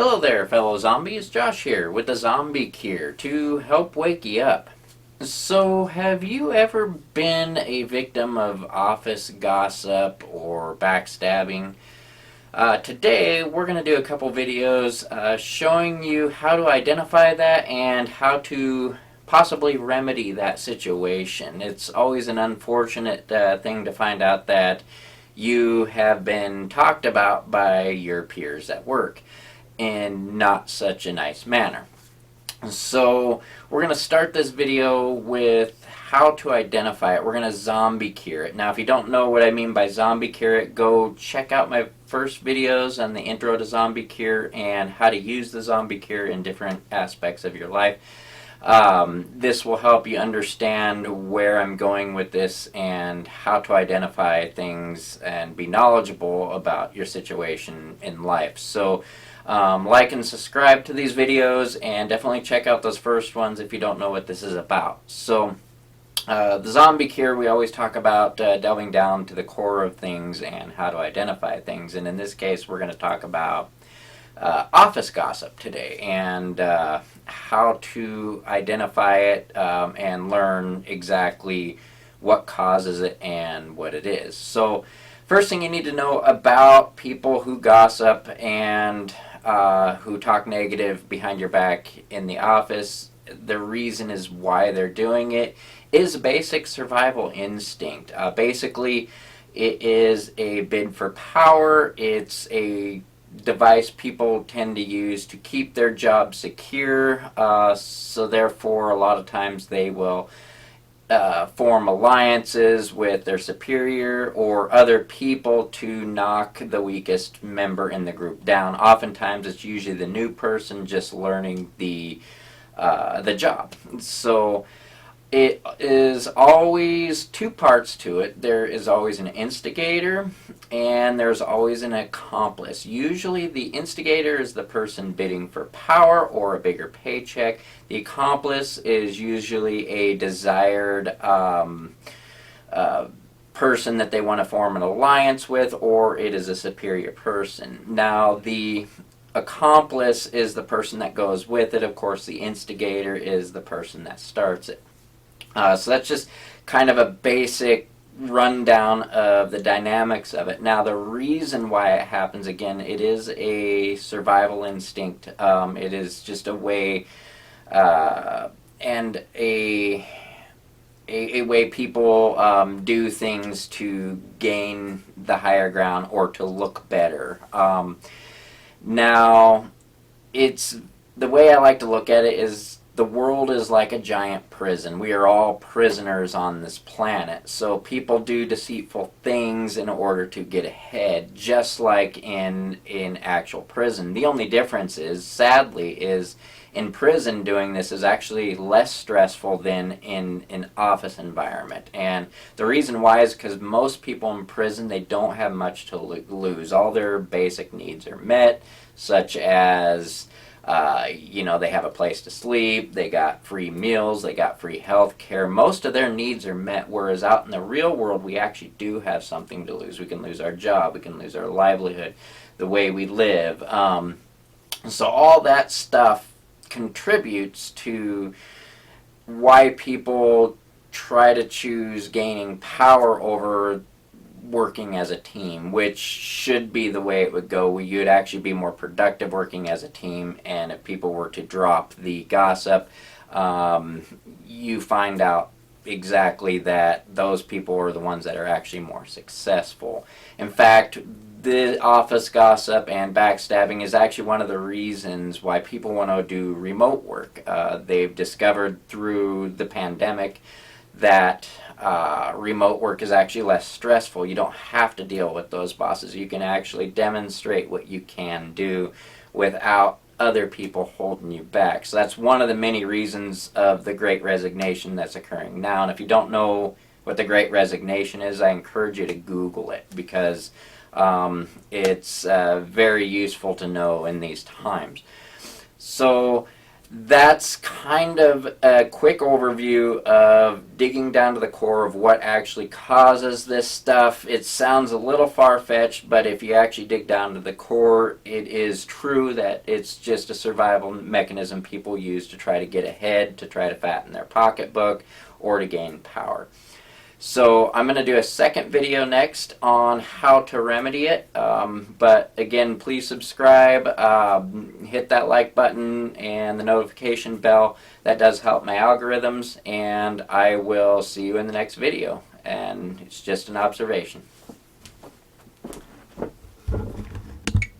Hello there, fellow zombies. Josh here with the Zombie Cure to help wake you up. So, have you ever been a victim of office gossip or backstabbing? Today, we're going to do a couple videos showing you how to identify that and how to possibly remedy that situation. It's always an unfortunate thing to find out that you have been talked about by your peers at work in not such a nice manner. So we're going to start this video with how to identify it. We're going to zombie cure it. Now if you don't know what I mean by zombie cure it, go check out my first videos on the intro to zombie cure and how to use the zombie cure in different aspects of your life. This will help you understand where I'm going with this and how to identify things and be knowledgeable about your situation in life. So like and subscribe to these videos, and definitely check out those first ones if you don't know what this is about. So the zombie cure, we always talk about delving down to the core of things and how to identify things, and in this case we're going to talk about office gossip today and how to identify it and learn exactly what causes it and what it is. So first thing you need to know about people who gossip and who talk negative behind your back in the office, the reason is why they're doing it is basic survival instinct. Basically, it is a bid for power. It's a device people tend to use to keep their job secure, so therefore a lot of times they will form alliances with their superior or other people to knock the weakest member in the group down. Oftentimes it's usually the new person just learning the job. So it is always two parts to it. There is always an instigator and there's always an accomplice. Usually the instigator is the person bidding for power or a bigger paycheck. The accomplice is usually a desired person that they want to form an alliance with, or it is a superior person. Now the accomplice is the person that goes with it. Of course, the instigator is the person that starts it. So that's just kind of a basic rundown of the dynamics of it. Now the reason why it happens, again, it is a survival instinct. It is just a way and a way people do things to gain the higher ground or to look better. Now it's the way I like to look at it is the world is like a giant prison. We are all prisoners on this planet. So people do deceitful things in order to get ahead, just like in actual prison. The only difference is, sadly, is in prison doing this is actually less stressful than in an office environment. And the reason why is because most people in prison, they don't have much to lose. All their basic needs are met, such as they have a place to sleep, they got free meals, they got free health care. Most of their needs are met, whereas out in the real world, we actually do have something to lose. We can lose our job, we can lose our livelihood, the way we live. So all that stuff contributes to why people try to choose gaining power over working as a team, which should be the way it would go. You'd actually be more productive working as a team, and if people were to drop the gossip, you find out exactly that those people are the ones that are actually more successful. In fact, the office gossip and backstabbing is actually one of the reasons why people want to do remote work. They've discovered through the pandemic that remote work is actually less stressful. You don't have to deal with those bosses. You can actually demonstrate what you can do without other people holding you back. So that's one of the many reasons of the Great Resignation that's occurring now. And if you don't know what the Great Resignation is, I encourage you to Google it, because it's very useful to know in these times. So That's kind of a quick overview of digging down to the core of what actually causes this stuff. It sounds a little far-fetched, but if you actually dig down to the core, it is true that it's just a survival mechanism people use to try to get ahead, to try to fatten their pocketbook, or to gain power. So I'm going to do a second video next on how to remedy it. But again, please subscribe, hit that like button and the notification bell. That does help my algorithms, and I will see you in the next video. And it's just an observation.